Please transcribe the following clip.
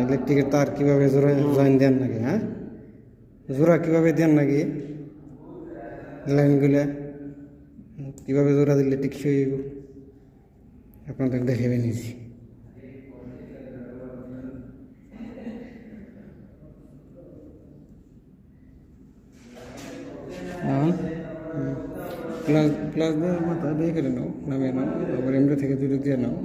ইলেকট্রিকের তার কীভাবে জোড়া জয়েন দেন নাকি, হ্যাঁ জোড়া কীভাবে দেন নাকি লাইনগুলা কীভাবে জোড়া দিলে টিকসই হইব আপনাদের দেখাবে নিয়েছি। প্লাস প্লাস দিয়ে মাথা দিয়ে করে নাও, নামিয়ে নাও, আবার এমনি থেকে দূরে দিয়ে নাও।